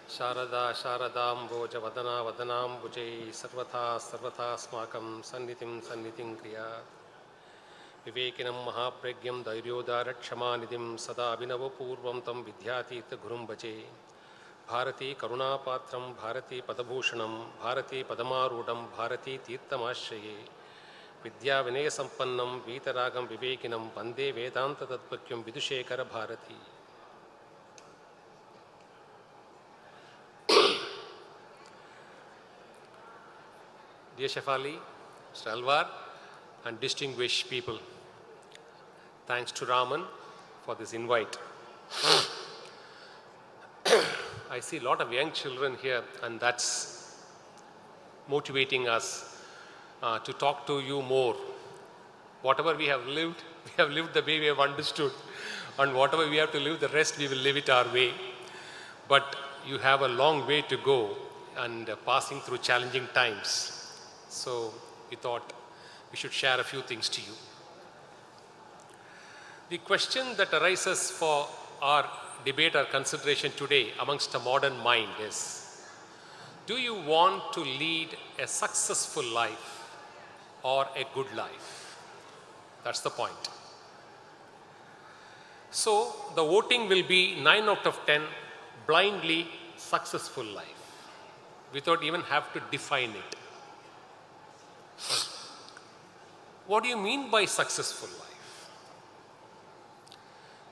Sharada Sharadambhoja Vadana Vadanambujai Sarvatha Smakam Sannithim Kriya Vivekinam Mahapragyam Dairyodarat Kshamanidhim Sada Abhinavapurvam Tam Vidhyatirtha Gurum Bhaje Bharati Karunapatram Bharati Padabhushanam Bharati Padamarudam Bharati Tirthamashraye Vidya Vinaya Sampannam Vitaragam Vivekinam Vande Vedanta Tatpakyam Vidushekara Bharati. Dear Shefali, Mr. Alwar, and distinguished people, thanks to Raman for this invite. I see a lot of young children here, and that's motivating us to talk to you more. Whatever we have lived the way we have understood, and whatever we have to live, the rest we will live it our way. But you have a long way to go and passing through challenging times. So we thought we should share a few things to you. The question that arises for our debate or consideration today amongst a modern mind is, do you want to lead a successful life or a good life? That's the point. So the voting will be 9 out of 10 blindly successful life without even have to define it. What do you mean by successful life?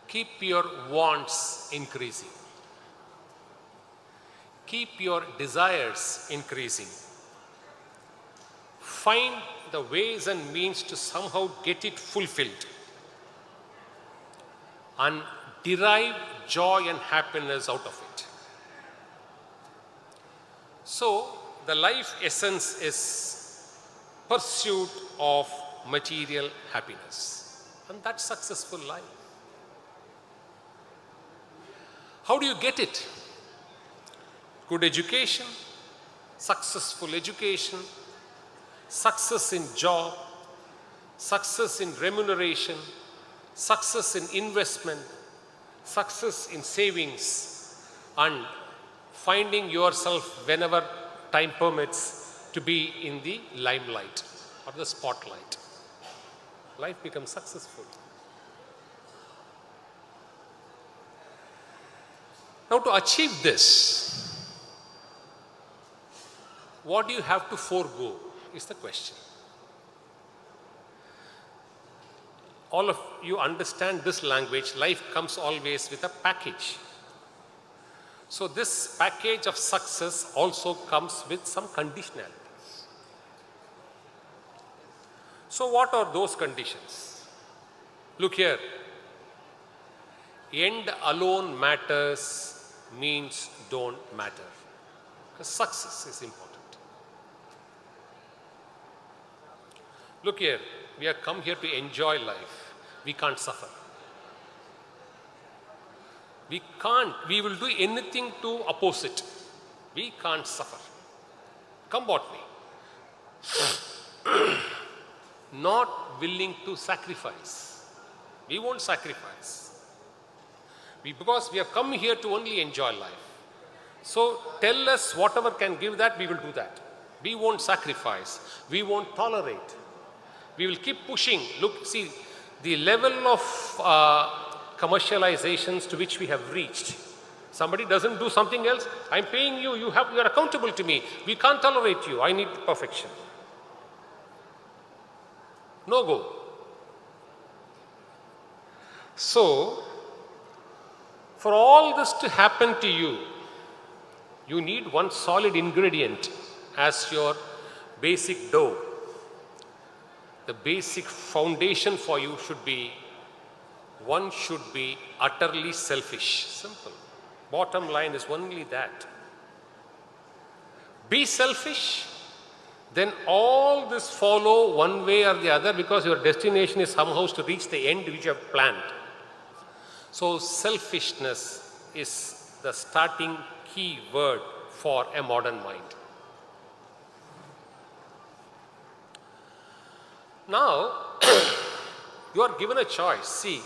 Keep your wants increasing. Keep your desires increasing. Find the ways and means to somehow get it fulfilled. And derive joy and happiness out of it. So, the life essence is pursuit of material happiness, and that's successful life. How do you get it? Good education, successful education, success in job, success in remuneration, success in investment, success in savings, and finding yourself whenever time permits to be in the limelight or the spotlight. Life becomes successful. Now, to achieve this, what do you have to forego is the question. All of you understand this language. Life comes always with a package. So this package of success also comes with some conditionalities. So what are those conditions? Look here. End alone matters means don't matter. Because success is important. Look here. We have come here to enjoy life. We can't suffer. We will do anything to oppose it. We can't suffer. Come what may. Not willing to sacrifice. We won't sacrifice. Because we have come here to only enjoy life. So tell us whatever can give that, we will do that. We won't sacrifice. We won't tolerate. We will keep pushing. Look, see, the level of commercializations to which we have reached. Somebody doesn't do something else, I'm paying you, you are accountable to me. We can't tolerate you, I need perfection. No go. So, for all this to happen to you, you need one solid ingredient as your basic dough. The basic foundation for you should be, one should be utterly selfish. Simple. Bottom line is only that. Be selfish, then all this follow one way or the other, because your destination is somehow to reach the end which you have planned. So selfishness is the starting key word for a modern mind. Now, you are given a choice. See,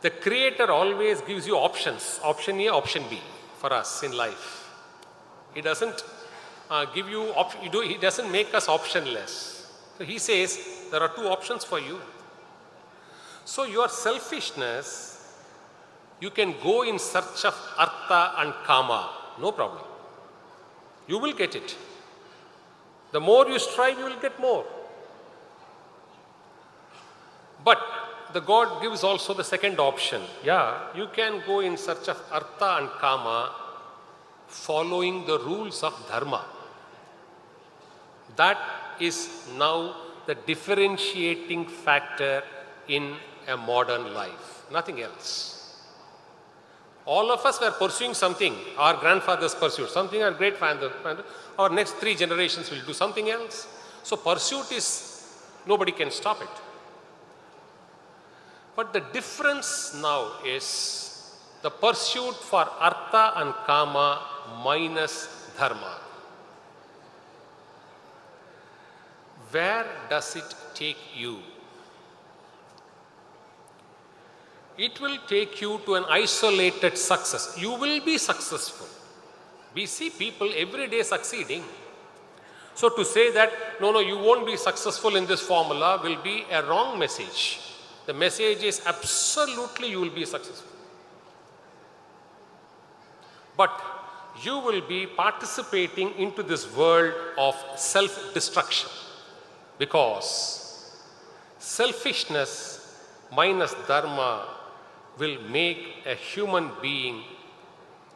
the Creator always gives you options. Option A, option B for us in life. He doesn't give you, he doesn't make us optionless. So he says there are two options for you. So your selfishness, you can go in search of artha and kama, no problem. You will get it. The more you strive, you will get more. But the God gives also the second option. Yeah, you can go in search of artha and kama following the rules of dharma. That is now the differentiating factor in a modern life, nothing else. All of us were pursuing something. Our grandfathers pursued something, our great father, our next 3 generations will do something else. So pursuit is, nobody can stop it. But the difference now is the pursuit for artha and kama minus dharma. Where does it take you? It will take you to an isolated success. You will be successful. We see people every day succeeding. So to say that, no, you won't be successful in this formula will be a wrong message. The message is absolutely you will be successful. But you will be participating into this world of self-destruction, because selfishness minus dharma will make a human being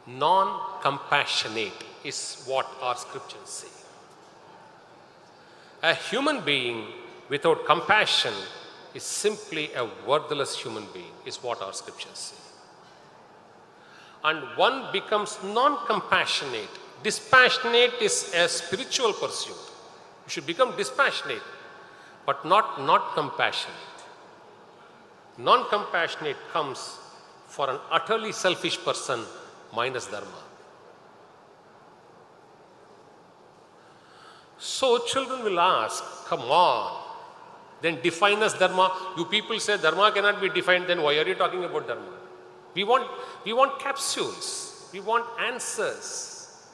non-compassionate, is what our scriptures say. A human being without compassion is simply a worthless human being, is what our scriptures say. And one becomes non-compassionate. Dispassionate is a spiritual pursuit. You should become dispassionate, but not compassionate. Non-compassionate comes for an utterly selfish person minus dharma. So children will ask, come on, then define as dharma. You people say dharma cannot be defined, then why are you talking about dharma? We want capsules. We want answers.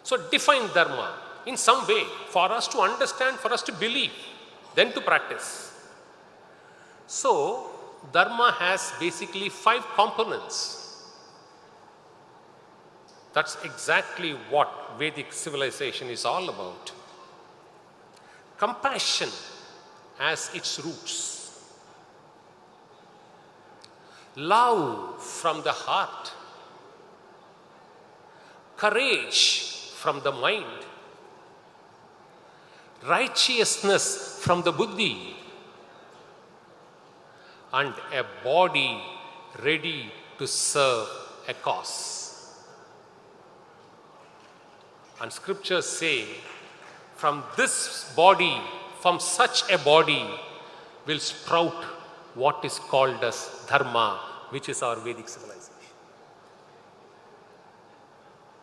So define dharma in some way for us to understand, for us to believe, then to practice. So dharma has basically 5 components. That's exactly what Vedic civilization is all about. Compassion as its roots. Love from the heart. Courage from the mind. Righteousness from the buddhi. And a body ready to serve a cause. And scriptures say, from this body, from such a body will sprout what is called as dharma, which is our Vedic civilization.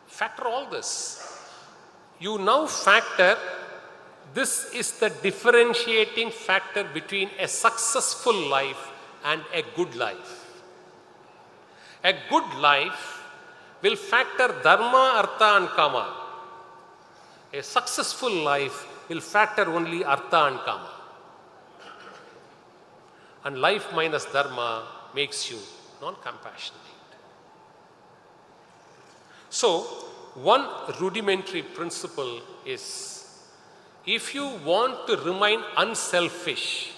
Factor all this. You now factor, this is the differentiating factor between a successful life and a good life. A good life will factor dharma, artha and kama. A successful life will factor only artha and kama. And life minus dharma makes you non-compassionate. So, one rudimentary principle is, if you want to remain unselfish,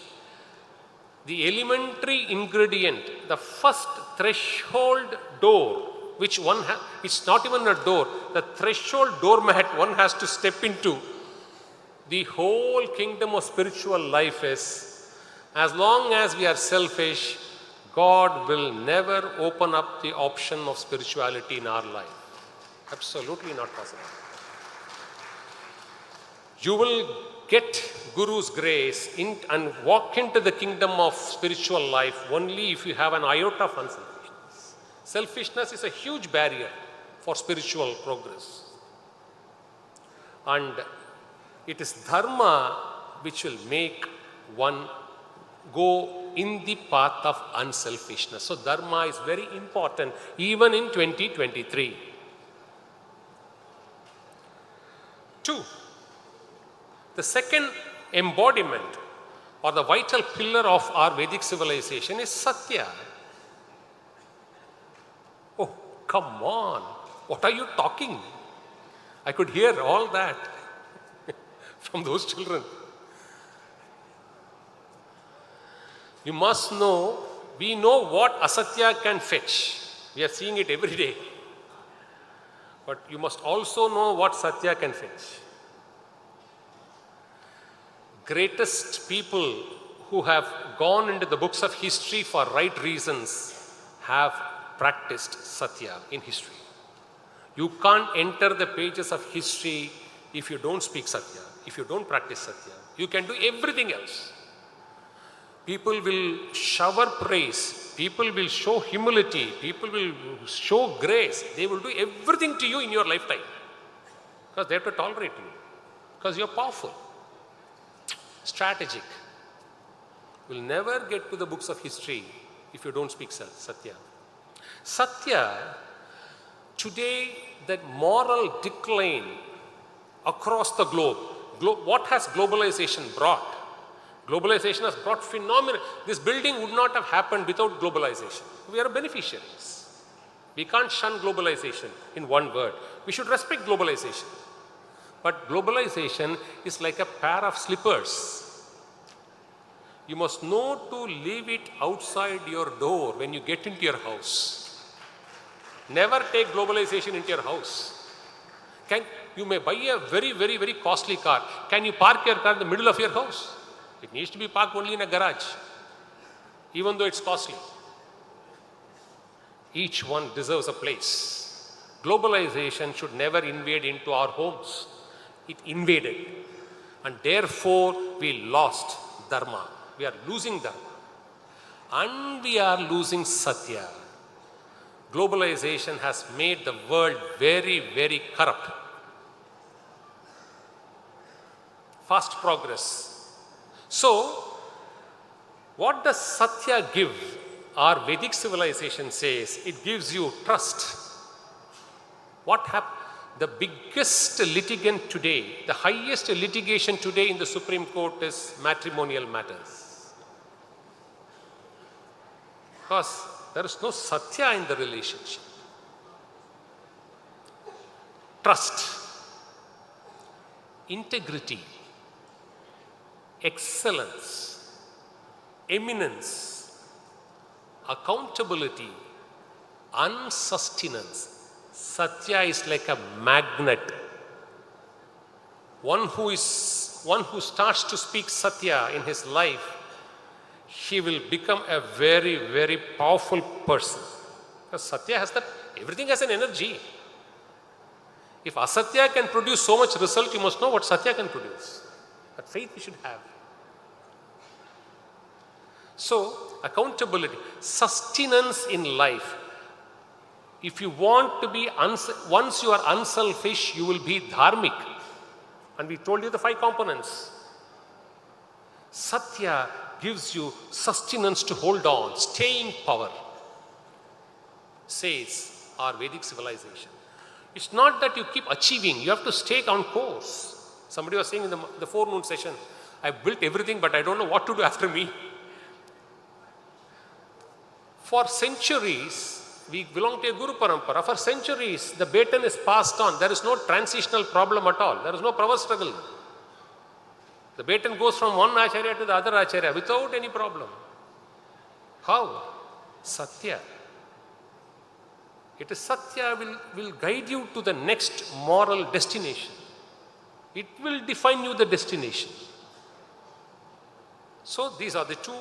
the elementary ingredient, the first threshold door, which one has, it's not even a door, the threshold doormat one has to step into the whole kingdom of spiritual life is, as long as we are selfish, God will never open up the option of spirituality in our life. Absolutely not possible. You will get Guru's grace and walk into the kingdom of spiritual life only if you have an iota of unselfishness. Selfishness is a huge barrier for spiritual progress. And it is dharma which will make one go in the path of unselfishness. So dharma is very important even in 2023. Two, the second embodiment or the vital pillar of our Vedic civilization is Satya. Oh, come on. What are you talking? I could hear all that from those children. You must know, we know what asatya can fetch. We are seeing it every day. But you must also know what satya can fetch. Greatest people who have gone into the books of history for right reasons have practiced satya in history. You can't enter the pages of history if you don't speak satya, if you don't practice satya. You can do everything else. People will shower praise, people will show humility, people will show grace. They will do everything to you in your lifetime because they have to tolerate you, because you're powerful, strategic. You'll never get to the books of history if you don't speak satya. Satya, today, that moral decline across the globe, what has globalization brought? Globalization has brought phenomenal. This building would not have happened without globalization. We are beneficiaries. We can't shun globalization in one word. We should respect globalization. But globalization is like a pair of slippers. You must know to leave it outside your door when you get into your house. Never take globalization into your house. You may buy a very, very, very costly car. Can you park your car in the middle of your house? It needs to be parked only in a garage, even though it's costly. Each one deserves a place. Globalization should never invade into our homes. It invaded. And therefore, we lost Dharma. We are losing Dharma. And we are losing Satya. Globalization has made the world very, very corrupt. Fast progress. So, what does Satya give? Our Vedic civilization says it gives you trust. What happened? The biggest litigant today, the highest litigation today in the Supreme Court is matrimonial matters. Because there is no Satya in the relationship. Trust, integrity, excellence, eminence, accountability, unsustenance. Satya is like a magnet. One who starts to speak Satya in his life, he will become a very, very powerful person. Because Satya has that, everything has an energy. If Asatya can produce so much result, you must know what Satya can produce. That faith we should have. So, accountability, sustenance in life. If you want to be, once you are unselfish, you will be dharmic. And we told you the 5 components. Satya gives you sustenance to hold on, staying power, says our Vedic civilization. It's not that you keep achieving, you have to stay on course. Somebody was saying in the forenoon session, I built everything, but I don't know what to do after me. For centuries, we belong to a Guru Parampara. For centuries, the baton is passed on. There is no transitional problem at all. There is no power struggle. The baton goes from one Acharya to the other Acharya without any problem. How? Satya. It is Satya will guide you to the next moral destination. It will define you the destination. So these are the 2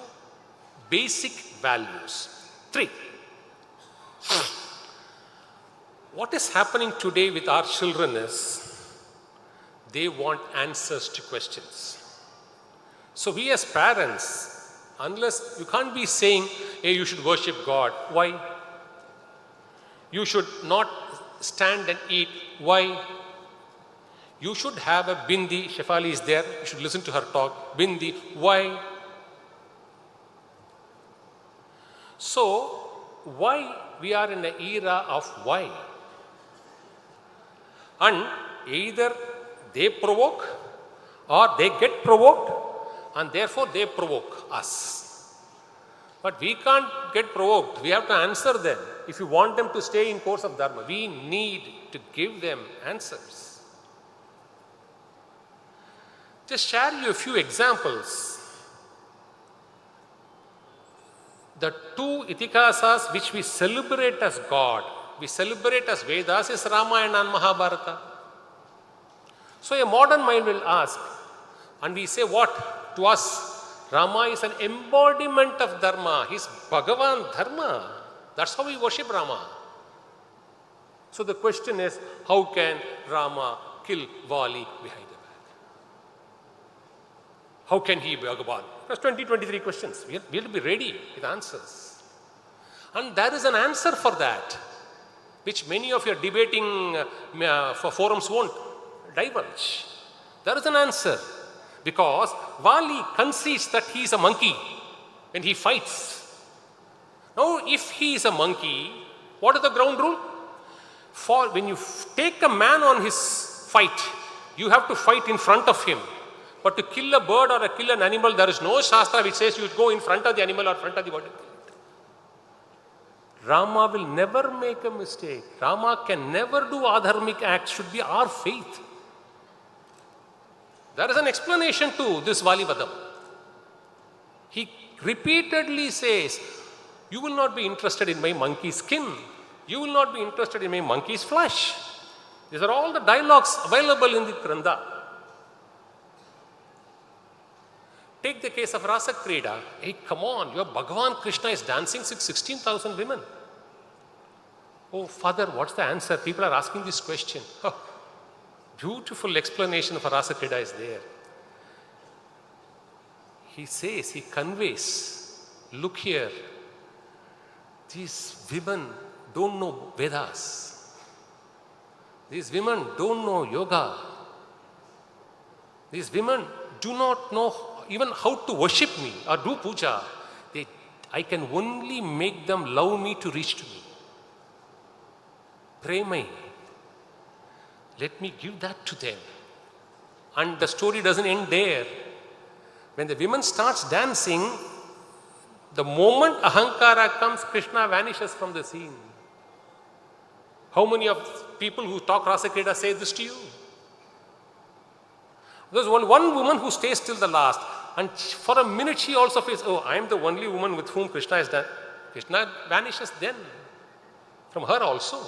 basic values. 3. What is happening today with our children is they want answers to questions. So we as parents, unless you can't be saying, hey, you should worship God. Why? You should not stand and eat. Why? You should have a bindi. Shefali is there. You should listen to her talk. Bindi. Why? So, why we are in an era of why? And either they provoke or they get provoked, and therefore they provoke us. But we can't get provoked. We have to answer them. If you want them to stay in course of Dharma, we need to give them answers. Just share you a few examples. The two Itikasas which we celebrate as God, we celebrate as Vedas, is Ramayana and Mahabharata. So a modern mind will ask, and we say what? To us, Rama is an embodiment of Dharma. He's Bhagavan Dharma. That's how we worship Rama. So the question is, how can Rama kill Vali behind the back? How can he be Bhagavan? That's 23 questions. We have to be ready with answers. And there is an answer for that, which many of your debating for forums won't divulge. There is an answer. Because Vali concedes that he is a monkey when he fights. Now, if he is a monkey, what is the ground rule? For when you take a man on his fight, you have to fight in front of him. But to kill a bird or kill an animal, there is no Shastra which says you go in front of the animal or front of the bird. Rama will never make a mistake. Rama can never do adharmic acts, should be our faith. There is an explanation to this Vali Vadam. He repeatedly says, you will not be interested in my monkey skin. You will not be interested in my monkey's flesh. These are all the dialogues available in the Grantha. Take the case of Rasa Krida. Hey, come on, your Bhagavan Krishna is dancing 16,000 women. Oh, Father, what's the answer? People are asking this question. Oh, beautiful explanation for Rasa Krida is there. He says, he conveys, look here, these women don't know Vedas. These women don't know yoga. These women do not know even how to worship me or do puja. I can only make them love me to reach to me. Premai. Let me give that to them. And the story doesn't end there. When the woman starts dancing, the moment ahankara comes, Krishna vanishes from the scene. How many of people who talk Rasa Krida say this to you? There's only one woman who stays till the last. And for a minute she also feels, oh, I am the only woman with whom Krishna is done. Krishna vanishes then from her also.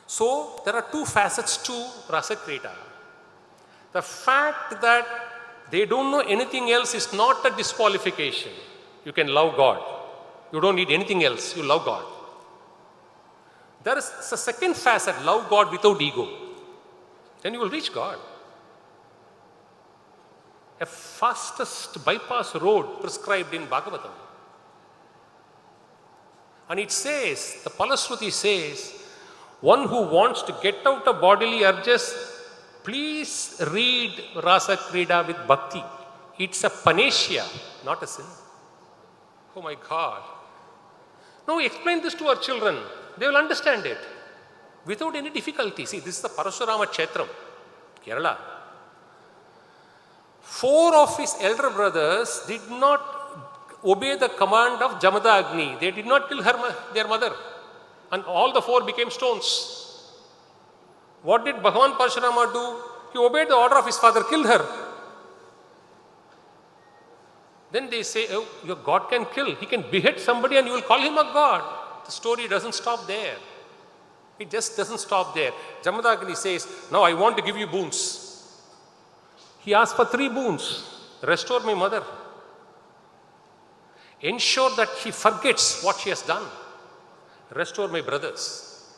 So there are two facets to Rasa Krida. The fact that they don't know anything else is not a disqualification. You can love God. You don't need anything else. You love God. There is a second facet, love God without ego. Then you will reach God. A fastest bypass road prescribed in Bhagavatam. And it says, the Palashruti says, one who wants to get out of bodily urges, please read Rasa Krida with bhakti. It's a panacea, not a sin. Oh my God. Now we explain this to our children. They will understand it without any difficulty. See, this is the Parashurama Kshetram, Kerala. 4 of his elder brothers did not obey the command of Jamada Agni. They did not kill their mother. And all the 4 became stones. What did Bhagavan Parashurama do? He obeyed the order of his father, killed her. Then they say, oh, your God can kill. He can behead somebody and you will call him a God. The story doesn't stop there. It just doesn't stop there. Jamada Agni says, now I want to give you boons. He asked for 3 boons. Restore my mother. Ensure that she forgets what she has done. Restore my brothers.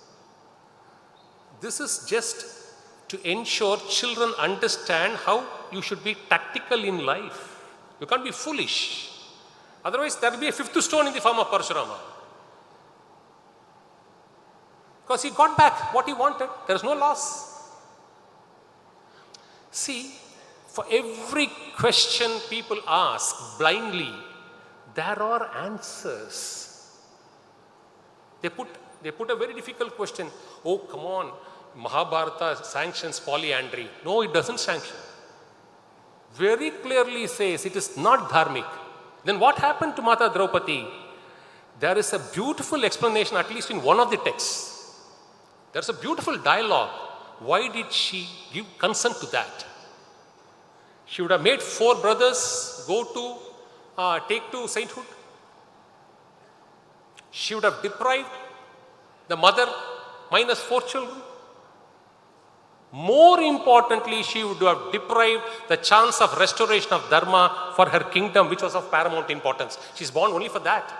This is just to ensure children understand how you should be tactical in life. You can't be foolish. Otherwise, there will be a 5th stone in the form of Parashurama. Because he got back what he wanted. There is no loss. See, for every question people ask blindly, there are answers. They put a very difficult question. Oh, come on, Mahabharata sanctions polyandry. No, it doesn't sanction. Very clearly says it is not dharmic. Then what happened to Mata Draupadi? There is a beautiful explanation, at least in one of the texts. There's a beautiful dialogue. Why did she give consent to that? She would have made 4 brothers go to take to sainthood. She would have deprived the mother minus 4 children. More importantly, she would have deprived the chance of restoration of Dharma for her kingdom, which was of paramount importance. She's born only for that.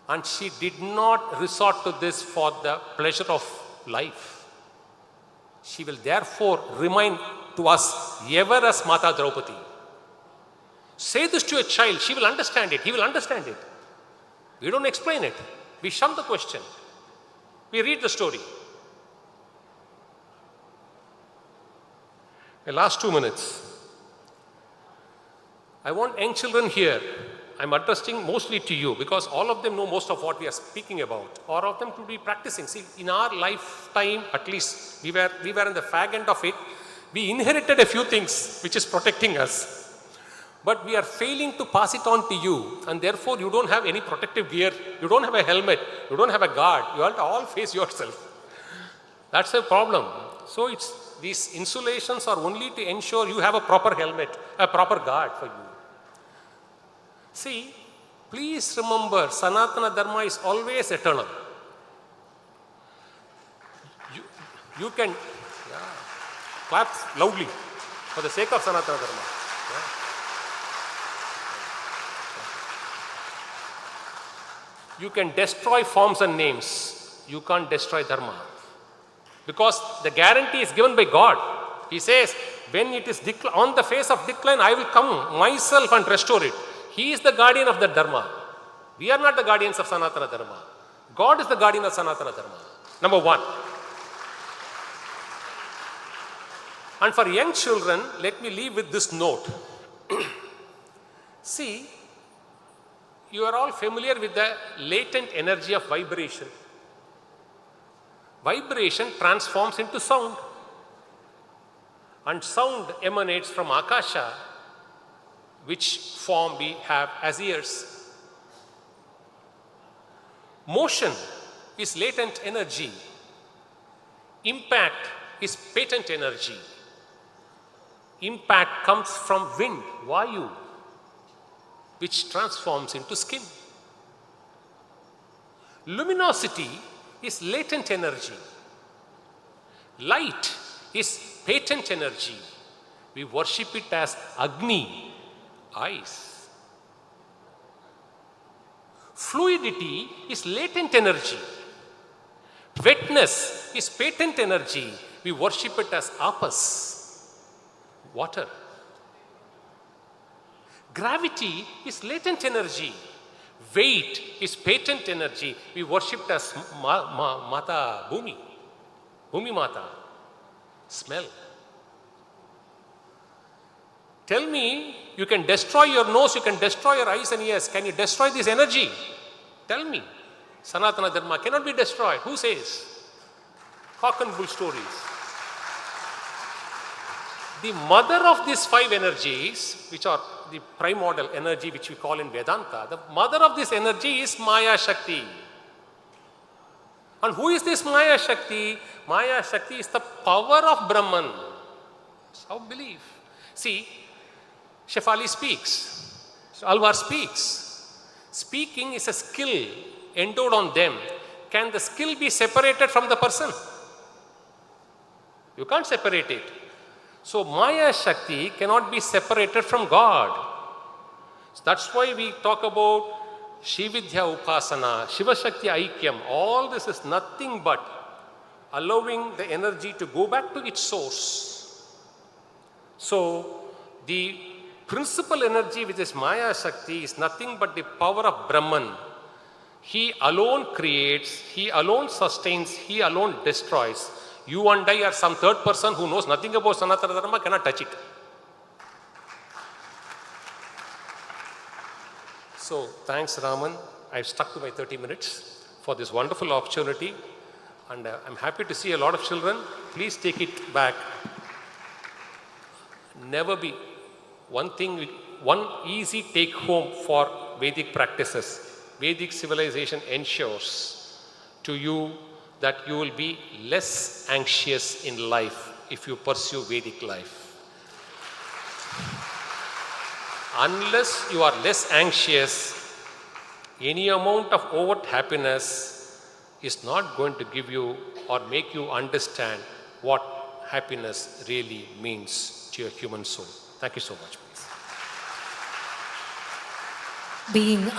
And she did not resort to this for the pleasure of life. She will therefore remain to us ever as Mata Draupadi. Say this to a child, she will understand it, he will understand it. We don't explain it. We shun the question. We read the story. The last 2 minutes. I want young children here. I'm addressing mostly to you because all of them know most of what we are speaking about. All of them to be practicing. See, in our lifetime, at least we were in the fag end of it. We inherited a few things which is protecting us. But we are failing to pass it on to you, and therefore you don't have any protective gear, you don't have a helmet, you don't have a guard, you have to all face yourself. That's a problem. So these insulations are only to ensure you have a proper helmet, a proper guard for you. See, please remember, Sanatana Dharma is always eternal. You can clap loudly for the sake of Sanatana Dharma. You can destroy forms and names. You can't destroy Dharma. Because the guarantee is given by God. He says, when it is on the face of decline, I will come myself and restore it. He is the guardian of the Dharma. We are not the guardians of Sanatana Dharma. God is the guardian of Sanatana Dharma. Number 1. And for young children, let me leave with this note. See, you are all familiar with the latent energy of vibration. Vibration transforms into sound. And sound emanates from Akasha, which form we have as ears. Motion is latent energy. Impact is patent energy. Impact comes from wind, Vayu, which transforms into skin. Luminosity is latent energy. Light is patent energy. We worship it as Agni, ice. Fluidity is latent energy. Wetness is patent energy. We worship it as Apas, water. Gravity is latent energy. Weight is patent energy. We worship it as Mata Bhumi, Bhumi Mata. Smell. Tell me, you can destroy your nose, you can destroy your eyes and ears. Can you destroy this energy? Tell me. Sanatana Dharma cannot be destroyed. Who says? Cock and bull stories. The mother of these 5 energies, which are the primordial energy which we call in Vedanta, the mother of this energy is Maya Shakti. And who is this Maya Shakti? Maya Shakti is the power of Brahman. That's how believe. See, Shefali speaks. Alwar speaks. Speaking is a skill endowed on them. Can the skill be separated from the person? You can't separate it. So Maya Shakti cannot be separated from God. So that's why we talk about Shividya Upasana, Shiva Shakti Aikyam. All this is nothing but allowing the energy to go back to its source. So the principal energy, which is Maya Shakti, is nothing but the power of Brahman. He alone creates, he alone sustains, he alone destroys. You and I are some third person who knows nothing about Sanatana Dharma, cannot touch it. So thanks Raman, I've stuck to my 30 minutes for this wonderful opportunity. And I'm happy to see a lot of children. Please take it back. Never be one easy take home for Vedic practices. Vedic civilization ensures to you that you will be less anxious in life if you pursue Vedic life. Unless you are less anxious, any amount of overt happiness is not going to give you or make you understand what happiness really means to your human soul. Thank you so much, please. Being